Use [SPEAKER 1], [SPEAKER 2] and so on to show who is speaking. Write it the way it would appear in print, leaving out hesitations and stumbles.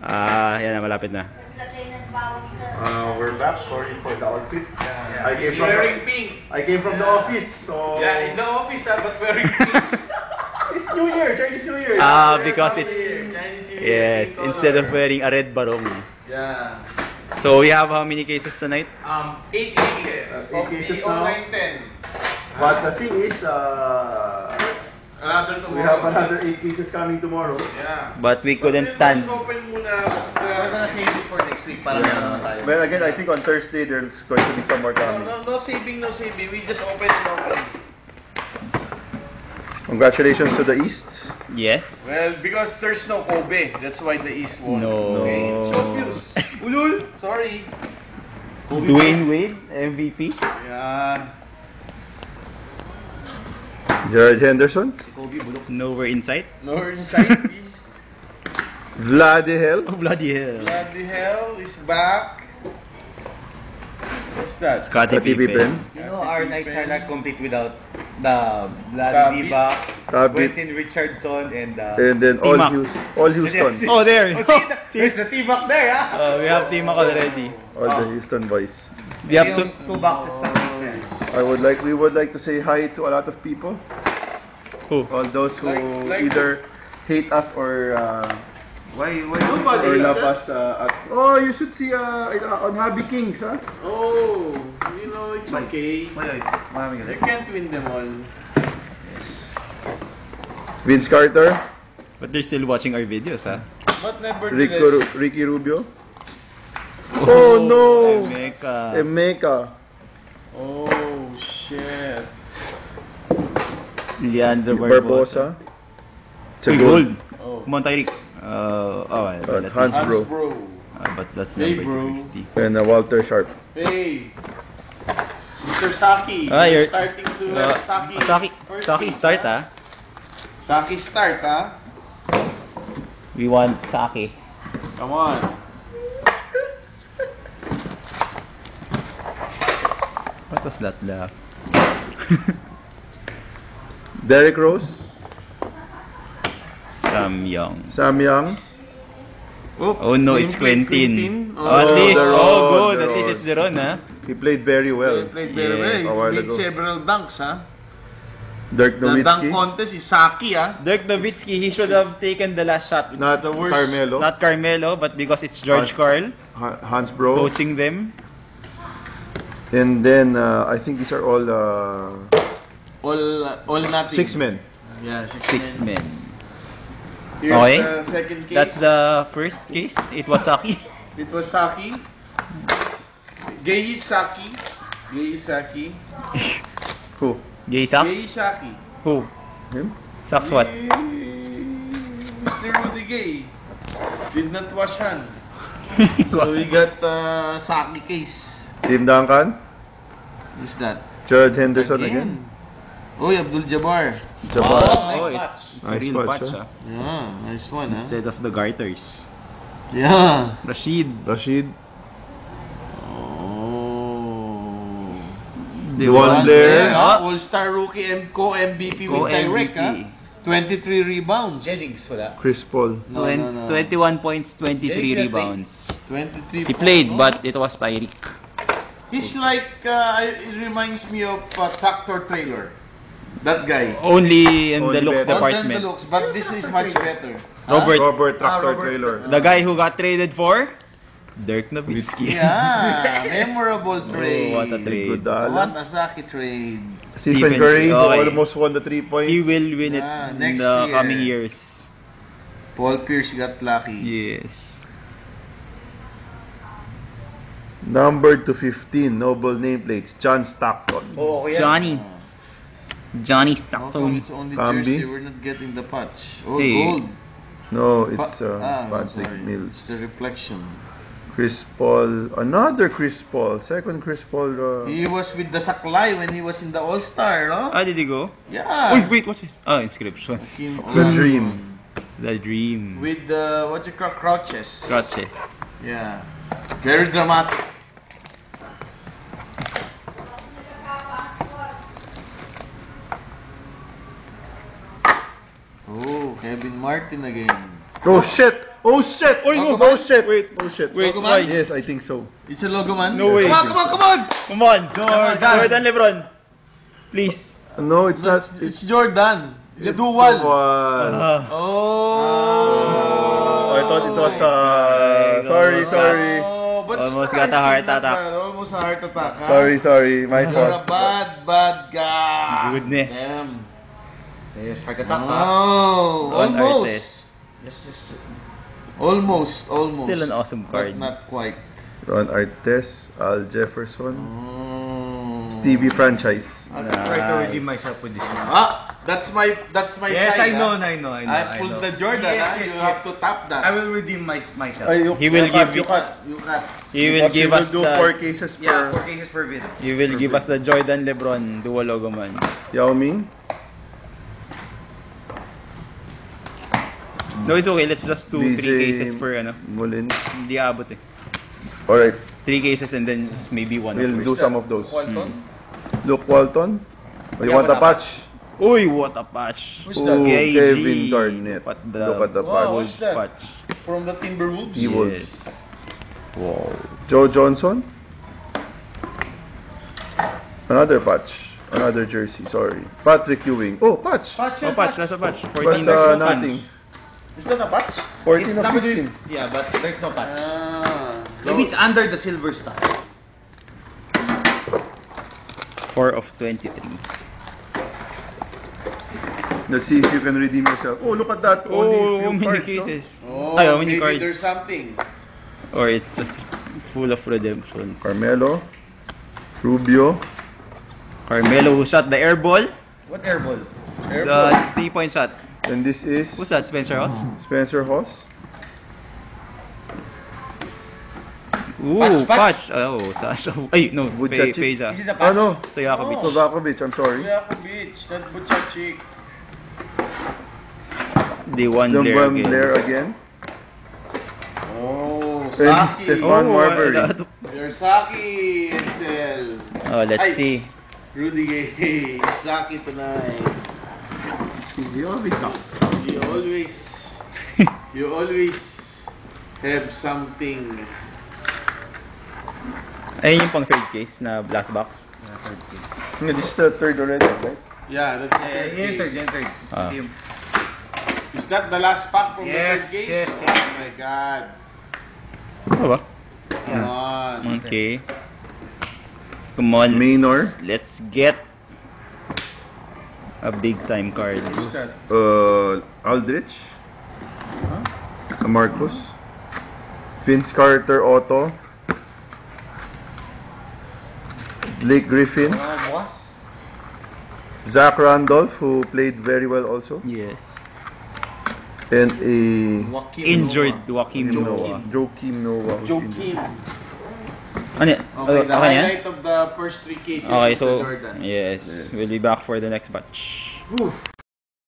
[SPEAKER 1] Yan na, malapit na.
[SPEAKER 2] We're back. Sorry for the outfit.
[SPEAKER 3] Yeah. He's wearing pink.
[SPEAKER 2] I came from the office, so...
[SPEAKER 3] Yeah, in the office, but wearing pink.
[SPEAKER 2] It's New Year, Chinese New Year.
[SPEAKER 1] Because it's...
[SPEAKER 3] Chinese New Year.
[SPEAKER 1] Yes, instead of wearing a red barong.
[SPEAKER 3] Yeah.
[SPEAKER 1] So we have how many cases tonight?
[SPEAKER 3] 8 cases.
[SPEAKER 2] 8 cases now.
[SPEAKER 3] 0910.
[SPEAKER 2] But the thing is,
[SPEAKER 3] Another tomorrow.
[SPEAKER 2] we have another 8 cases coming tomorrow.
[SPEAKER 3] Yeah.
[SPEAKER 1] But we couldn't stand.
[SPEAKER 3] Let's open muna.
[SPEAKER 4] We're gonna save it for next week para meron naman tayo.
[SPEAKER 2] Well, again, I think on Thursday there's going to be some more coming.
[SPEAKER 3] No saving. We just open and open.
[SPEAKER 2] Congratulations to the East.
[SPEAKER 1] Yes.
[SPEAKER 3] Well, because there's no Kobe, that's why the East won.
[SPEAKER 1] No.
[SPEAKER 3] Okay. So obvious. Ulul. Sorry.
[SPEAKER 1] Dwayne Wade, MVP.
[SPEAKER 3] Yeah.
[SPEAKER 2] Jared Henderson.
[SPEAKER 1] Nowhere in sight.
[SPEAKER 3] North inside, please.
[SPEAKER 2] Vladi Hell.
[SPEAKER 1] Oh, bloody hell.
[SPEAKER 3] Bloody hell is back. What's that?
[SPEAKER 1] Scottie Pippen.
[SPEAKER 4] You know, our nights are not complete without the
[SPEAKER 3] Tabit.
[SPEAKER 4] Vladi Divac,
[SPEAKER 2] Tabit.
[SPEAKER 4] Quentin Richardson, and
[SPEAKER 2] And then
[SPEAKER 1] T-Mac.
[SPEAKER 2] all Houston.
[SPEAKER 1] Oh, there.
[SPEAKER 4] Oh, see, there's the T-Mac there, ha?
[SPEAKER 1] We have T-Mac already.
[SPEAKER 2] All the Houston boys.
[SPEAKER 1] We have
[SPEAKER 4] Yung
[SPEAKER 1] to...
[SPEAKER 4] two boxes ng pieces.
[SPEAKER 2] We would like to say hi to a lot of people.
[SPEAKER 1] Who?
[SPEAKER 2] All those who
[SPEAKER 3] Like-
[SPEAKER 2] either hate us or
[SPEAKER 4] Why
[SPEAKER 3] Nobody
[SPEAKER 2] or
[SPEAKER 3] hates
[SPEAKER 2] love us. Oh, you should see on Hobby Kings, huh?
[SPEAKER 3] Oh, you know, it's okay.
[SPEAKER 4] Why, marami
[SPEAKER 3] You
[SPEAKER 4] kasi.
[SPEAKER 3] can't win them all.
[SPEAKER 2] Vince Carter,
[SPEAKER 1] But they're still watching our videos, ha?
[SPEAKER 3] But nevertheless,
[SPEAKER 2] Ricky Rubio. Oh, no!
[SPEAKER 1] Emeka.
[SPEAKER 2] Emeka.
[SPEAKER 3] oh shit.
[SPEAKER 1] Leandro
[SPEAKER 2] Barbosa.
[SPEAKER 1] Uy, gold.
[SPEAKER 3] Oh.
[SPEAKER 1] Come on, Tyreek. Well, at
[SPEAKER 2] Hans
[SPEAKER 1] least-
[SPEAKER 2] Bro.
[SPEAKER 3] Bro.
[SPEAKER 1] but that's
[SPEAKER 3] Hey,
[SPEAKER 1] number
[SPEAKER 3] bro.
[SPEAKER 1] 250.
[SPEAKER 2] And Walter Sharp.
[SPEAKER 3] Hey, Mr. Saki.
[SPEAKER 1] You're
[SPEAKER 3] starting to have Saki. first
[SPEAKER 1] Saki
[SPEAKER 3] pick,
[SPEAKER 1] start,
[SPEAKER 3] huh?
[SPEAKER 1] ha?
[SPEAKER 3] Saki start, huh?
[SPEAKER 1] We want Saki.
[SPEAKER 3] Come on.
[SPEAKER 1] What was that laugh?
[SPEAKER 2] Derrick Rose.
[SPEAKER 1] Sam Young.
[SPEAKER 2] Sam Young.
[SPEAKER 1] Oh no, it's Quentin.
[SPEAKER 3] Oh,
[SPEAKER 1] At least,
[SPEAKER 2] Deron,
[SPEAKER 1] good. At
[SPEAKER 2] Deron.
[SPEAKER 1] least it's Deron, ha?
[SPEAKER 2] He played very well.
[SPEAKER 3] He played very
[SPEAKER 1] Yes.
[SPEAKER 3] well.
[SPEAKER 2] A while
[SPEAKER 3] He made
[SPEAKER 2] ago.
[SPEAKER 3] several dunks, huh?
[SPEAKER 2] Dirk
[SPEAKER 3] The dunk
[SPEAKER 2] Nowitzki.
[SPEAKER 3] contest is Saki, huh?
[SPEAKER 1] Dirk Nowitzki, he should have taken the last shot.
[SPEAKER 2] Not
[SPEAKER 3] the worst.
[SPEAKER 2] Carmelo.
[SPEAKER 1] Not Carmelo, but because it's George Karl
[SPEAKER 2] Hans Bro.
[SPEAKER 1] coaching them.
[SPEAKER 2] And then I think these are all
[SPEAKER 3] All nothing.
[SPEAKER 2] 6 men.
[SPEAKER 3] Yeah,
[SPEAKER 1] Six men.
[SPEAKER 3] Here's
[SPEAKER 1] Okay.
[SPEAKER 3] the second case.
[SPEAKER 1] That's the first case. It was Saki.
[SPEAKER 3] It was Saki. Gei Saki. Gei Saki.
[SPEAKER 2] Who?
[SPEAKER 1] Gay
[SPEAKER 3] Gei
[SPEAKER 1] Saks?
[SPEAKER 3] Saki.
[SPEAKER 1] Who?
[SPEAKER 2] Him?
[SPEAKER 1] Saks what?
[SPEAKER 3] Mr. Rudy Gay. Did not wash hand. So we got Saki case.
[SPEAKER 2] Tim Duncan.
[SPEAKER 3] Who's that?
[SPEAKER 2] Jared Henderson again.
[SPEAKER 3] Oh, Abdul Jabbar.
[SPEAKER 2] Jabbar.
[SPEAKER 1] Oh,
[SPEAKER 4] Nice
[SPEAKER 1] it's a
[SPEAKER 2] Nice
[SPEAKER 1] real
[SPEAKER 2] patch,
[SPEAKER 1] patch,
[SPEAKER 2] huh?
[SPEAKER 1] ha?
[SPEAKER 3] Yeah, nice one, huh?
[SPEAKER 1] Instead of the garters.
[SPEAKER 3] Yeah.
[SPEAKER 1] Rashid.
[SPEAKER 2] Rashid.
[SPEAKER 3] Oh.
[SPEAKER 2] Duan Blair.
[SPEAKER 3] All-Star rookie co-MVP with Tyrek, huh? 23 rebounds.
[SPEAKER 4] Jennings wala.
[SPEAKER 2] Chris Paul.
[SPEAKER 3] No, no, no.
[SPEAKER 1] 21 points, 23
[SPEAKER 4] Jennings didn't play.
[SPEAKER 1] rebounds.
[SPEAKER 3] 23
[SPEAKER 1] He played,
[SPEAKER 3] points.
[SPEAKER 1] but it was Tyreek.
[SPEAKER 3] He's like, it reminds me of Tractor Trailer. That guy.
[SPEAKER 1] Only in
[SPEAKER 2] Only
[SPEAKER 1] the looks
[SPEAKER 2] better.
[SPEAKER 3] Not just the
[SPEAKER 1] department.
[SPEAKER 3] looks, but this is much better.
[SPEAKER 2] Robert Tractor
[SPEAKER 4] Robert.
[SPEAKER 2] Trailer.
[SPEAKER 1] The guy who got traded for? Dirk Nowitzki.
[SPEAKER 3] Yeah, memorable trade.
[SPEAKER 1] Oh, what a trade.
[SPEAKER 2] Good Alan.
[SPEAKER 3] What a Saki trade.
[SPEAKER 2] Stephen Curry, who
[SPEAKER 1] okay.
[SPEAKER 2] almost won the 3 points.
[SPEAKER 1] He will win it
[SPEAKER 3] Yeah,
[SPEAKER 1] in
[SPEAKER 3] next
[SPEAKER 1] the
[SPEAKER 3] year.
[SPEAKER 1] coming years.
[SPEAKER 3] Paul Pierce got lucky.
[SPEAKER 1] Yes.
[SPEAKER 2] Numbered to 15, noble nameplates. John Stockton.
[SPEAKER 4] Oo, okay yan.
[SPEAKER 1] Johnny
[SPEAKER 3] How come
[SPEAKER 1] Stockton.
[SPEAKER 3] it's only
[SPEAKER 2] Camby?
[SPEAKER 3] jersey? We're not getting the patch. Oh,
[SPEAKER 1] Hey.
[SPEAKER 3] gold.
[SPEAKER 2] No, it's
[SPEAKER 3] Patrick
[SPEAKER 2] Patrick
[SPEAKER 3] It's
[SPEAKER 2] Mills.
[SPEAKER 3] the reflection.
[SPEAKER 2] Chris Paul. Another Chris Paul. Second Chris Paul.
[SPEAKER 3] He was with the Saklay when he was in the All-Star, no?
[SPEAKER 1] Ah, did he go?
[SPEAKER 3] Yeah.
[SPEAKER 1] Wait, what's it? Oh, inscriptions.
[SPEAKER 3] Kim
[SPEAKER 2] The
[SPEAKER 3] On.
[SPEAKER 2] Dream.
[SPEAKER 1] The Dream.
[SPEAKER 3] With the, what you call, crutches.
[SPEAKER 1] Crutches.
[SPEAKER 3] Yeah. Very dramatic. Oh, Kevin Martin again.
[SPEAKER 2] Oh shit! Oh shit!
[SPEAKER 3] Logoman?
[SPEAKER 2] Oh shit!
[SPEAKER 1] Wait.
[SPEAKER 2] Oh shit!
[SPEAKER 1] Wait,
[SPEAKER 3] Logoman?
[SPEAKER 1] why?
[SPEAKER 2] Yes, I think so.
[SPEAKER 3] It's a logo man?
[SPEAKER 1] No way.
[SPEAKER 3] Come on!
[SPEAKER 1] Come on.
[SPEAKER 4] Jordan.
[SPEAKER 1] Jordan Lebron. Please.
[SPEAKER 2] No, it's not.
[SPEAKER 3] It's Jordan. It's dual.
[SPEAKER 1] Ah.
[SPEAKER 2] Oh, I thought it was sorry.
[SPEAKER 3] Oh, but
[SPEAKER 1] Almost
[SPEAKER 3] still,
[SPEAKER 1] got a heart
[SPEAKER 3] not
[SPEAKER 1] attack.
[SPEAKER 3] bad. Almost a heart attack. Huh?
[SPEAKER 2] Sorry, my
[SPEAKER 3] You're a
[SPEAKER 2] fault.
[SPEAKER 3] bad guy.
[SPEAKER 1] Goodness.
[SPEAKER 3] Damn.
[SPEAKER 4] Yes, heart attack ha.
[SPEAKER 3] Oh,
[SPEAKER 1] Ron
[SPEAKER 3] almost.
[SPEAKER 4] Yes.
[SPEAKER 3] Almost.
[SPEAKER 1] Still an awesome card.
[SPEAKER 3] But not quite.
[SPEAKER 2] Ron Artes, Al Jefferson,
[SPEAKER 3] Oh.
[SPEAKER 2] Stevie Franchise.
[SPEAKER 4] I'll try to
[SPEAKER 1] Nice.
[SPEAKER 4] redeem myself with this one.
[SPEAKER 3] Ah, that's my
[SPEAKER 4] Yes,
[SPEAKER 3] side.
[SPEAKER 4] I know.
[SPEAKER 3] I pulled the Jordan. You have to tap that.
[SPEAKER 4] I will redeem myself.
[SPEAKER 1] He will give
[SPEAKER 3] You cut.
[SPEAKER 1] He will
[SPEAKER 2] Because we
[SPEAKER 1] give us
[SPEAKER 2] do 4
[SPEAKER 1] the
[SPEAKER 2] cases
[SPEAKER 4] Yeah,
[SPEAKER 2] per
[SPEAKER 4] 4 cases per bid.
[SPEAKER 1] He will give us the Jordan Lebron dual logo man.
[SPEAKER 2] Yao Ming.
[SPEAKER 1] No, it's okay. Let's just do 3
[SPEAKER 2] BJ
[SPEAKER 1] cases per ano.
[SPEAKER 2] Mulin.
[SPEAKER 1] Hindi abot eh.
[SPEAKER 2] Alright,
[SPEAKER 1] 3 cases and then maybe one
[SPEAKER 2] we'll
[SPEAKER 1] of
[SPEAKER 2] do
[SPEAKER 1] first.
[SPEAKER 2] some of those.
[SPEAKER 3] Walton.
[SPEAKER 2] Luke Walton. Oh, you
[SPEAKER 4] Yeah,
[SPEAKER 2] want a
[SPEAKER 4] wala
[SPEAKER 2] patch?
[SPEAKER 1] Uy, what a patch.
[SPEAKER 3] Who's that?
[SPEAKER 2] Ooh,
[SPEAKER 1] KG.
[SPEAKER 2] Kevin Garnett.
[SPEAKER 1] Look
[SPEAKER 2] Look at the
[SPEAKER 3] Wow,
[SPEAKER 2] patch.
[SPEAKER 3] what's that?
[SPEAKER 1] Patch.
[SPEAKER 3] From the Timberwolves.
[SPEAKER 2] He would.
[SPEAKER 1] Yes. Wow.
[SPEAKER 2] Joe Johnson. Another patch. Another jersey, sorry. Patrick Ewing. Oh, patch.
[SPEAKER 1] Oh, patch. Nasa patch.
[SPEAKER 2] But
[SPEAKER 1] 14 there's no
[SPEAKER 2] nothing.
[SPEAKER 3] Is that a patch?
[SPEAKER 2] 14
[SPEAKER 4] It's
[SPEAKER 2] of
[SPEAKER 4] number
[SPEAKER 2] 15.
[SPEAKER 4] Yeah, but there's no patch.
[SPEAKER 3] Ah.
[SPEAKER 4] Maybe it's under the silver star.
[SPEAKER 1] 4 of 23.
[SPEAKER 2] Let's see if you can redeem yourself. Oh, look at that. Only
[SPEAKER 1] Oh,
[SPEAKER 2] few
[SPEAKER 1] many
[SPEAKER 2] cards,
[SPEAKER 1] cases.
[SPEAKER 3] Oh,
[SPEAKER 1] Ay, many
[SPEAKER 3] maybe
[SPEAKER 1] cards.
[SPEAKER 3] there's something.
[SPEAKER 1] Or it's just full of redemptions.
[SPEAKER 2] Carmelo. Rubio.
[SPEAKER 1] Carmelo who shot the air ball.
[SPEAKER 4] What air ball?
[SPEAKER 1] The 3-point shot.
[SPEAKER 2] And this is
[SPEAKER 1] Who's that? Spencer House?
[SPEAKER 2] Spencer Hoss.
[SPEAKER 1] Ooh,
[SPEAKER 4] Patch.
[SPEAKER 1] patch. Oh, Sasha. Ay, no.
[SPEAKER 2] Vujacic.
[SPEAKER 1] Peja.
[SPEAKER 4] This is the
[SPEAKER 2] Oh
[SPEAKER 4] patch.
[SPEAKER 2] no.
[SPEAKER 1] Stojakovic.
[SPEAKER 3] Oh.
[SPEAKER 2] Kovakovic, I'm sorry.
[SPEAKER 3] Vujakovic, not Vujacic.
[SPEAKER 1] They won
[SPEAKER 2] John
[SPEAKER 1] Blair
[SPEAKER 2] Van
[SPEAKER 1] again.
[SPEAKER 2] Blair again.
[SPEAKER 3] Oh,
[SPEAKER 2] And
[SPEAKER 3] Saki.
[SPEAKER 2] Stefan Marbury.
[SPEAKER 3] You're Saki, Edsel.
[SPEAKER 1] Oh, let's
[SPEAKER 3] Ay.
[SPEAKER 1] see.
[SPEAKER 3] Rudy Gay, Saki tonight.
[SPEAKER 4] He always sucks.
[SPEAKER 3] You always have something.
[SPEAKER 1] Ayun yung pang third case na blast box.
[SPEAKER 4] Yeah, third case.
[SPEAKER 2] Yeah, this is the third already, right?
[SPEAKER 3] Yeah, that's the third
[SPEAKER 4] Yeah,
[SPEAKER 3] case.
[SPEAKER 4] third.
[SPEAKER 1] Ah.
[SPEAKER 4] Team.
[SPEAKER 3] Is that the last pack from
[SPEAKER 4] Yes,
[SPEAKER 3] the third case?
[SPEAKER 4] yes.
[SPEAKER 3] Oh my god.
[SPEAKER 1] Ano ba?
[SPEAKER 3] Come on.
[SPEAKER 1] Okay. Come on.
[SPEAKER 2] Maynor.
[SPEAKER 1] Let's get a big time card.
[SPEAKER 3] Who's that?
[SPEAKER 2] Aldrich. Marcus. Vince Carter Otto. Blake Griffin.
[SPEAKER 4] Boss.
[SPEAKER 2] Zach Randolph, who played very well also.
[SPEAKER 1] Yes.
[SPEAKER 2] And a
[SPEAKER 3] Joakim
[SPEAKER 1] Injured
[SPEAKER 3] Noah.
[SPEAKER 1] Joakim Noah.
[SPEAKER 2] Joakim Noah. who's
[SPEAKER 3] Joakim.
[SPEAKER 1] Ano yan?
[SPEAKER 3] Okay, the
[SPEAKER 1] okay yan?
[SPEAKER 3] highlight of the first 3 cases
[SPEAKER 1] Okay,
[SPEAKER 3] is the
[SPEAKER 1] so
[SPEAKER 3] Jordan.
[SPEAKER 1] yes, we'll be back for the next batch.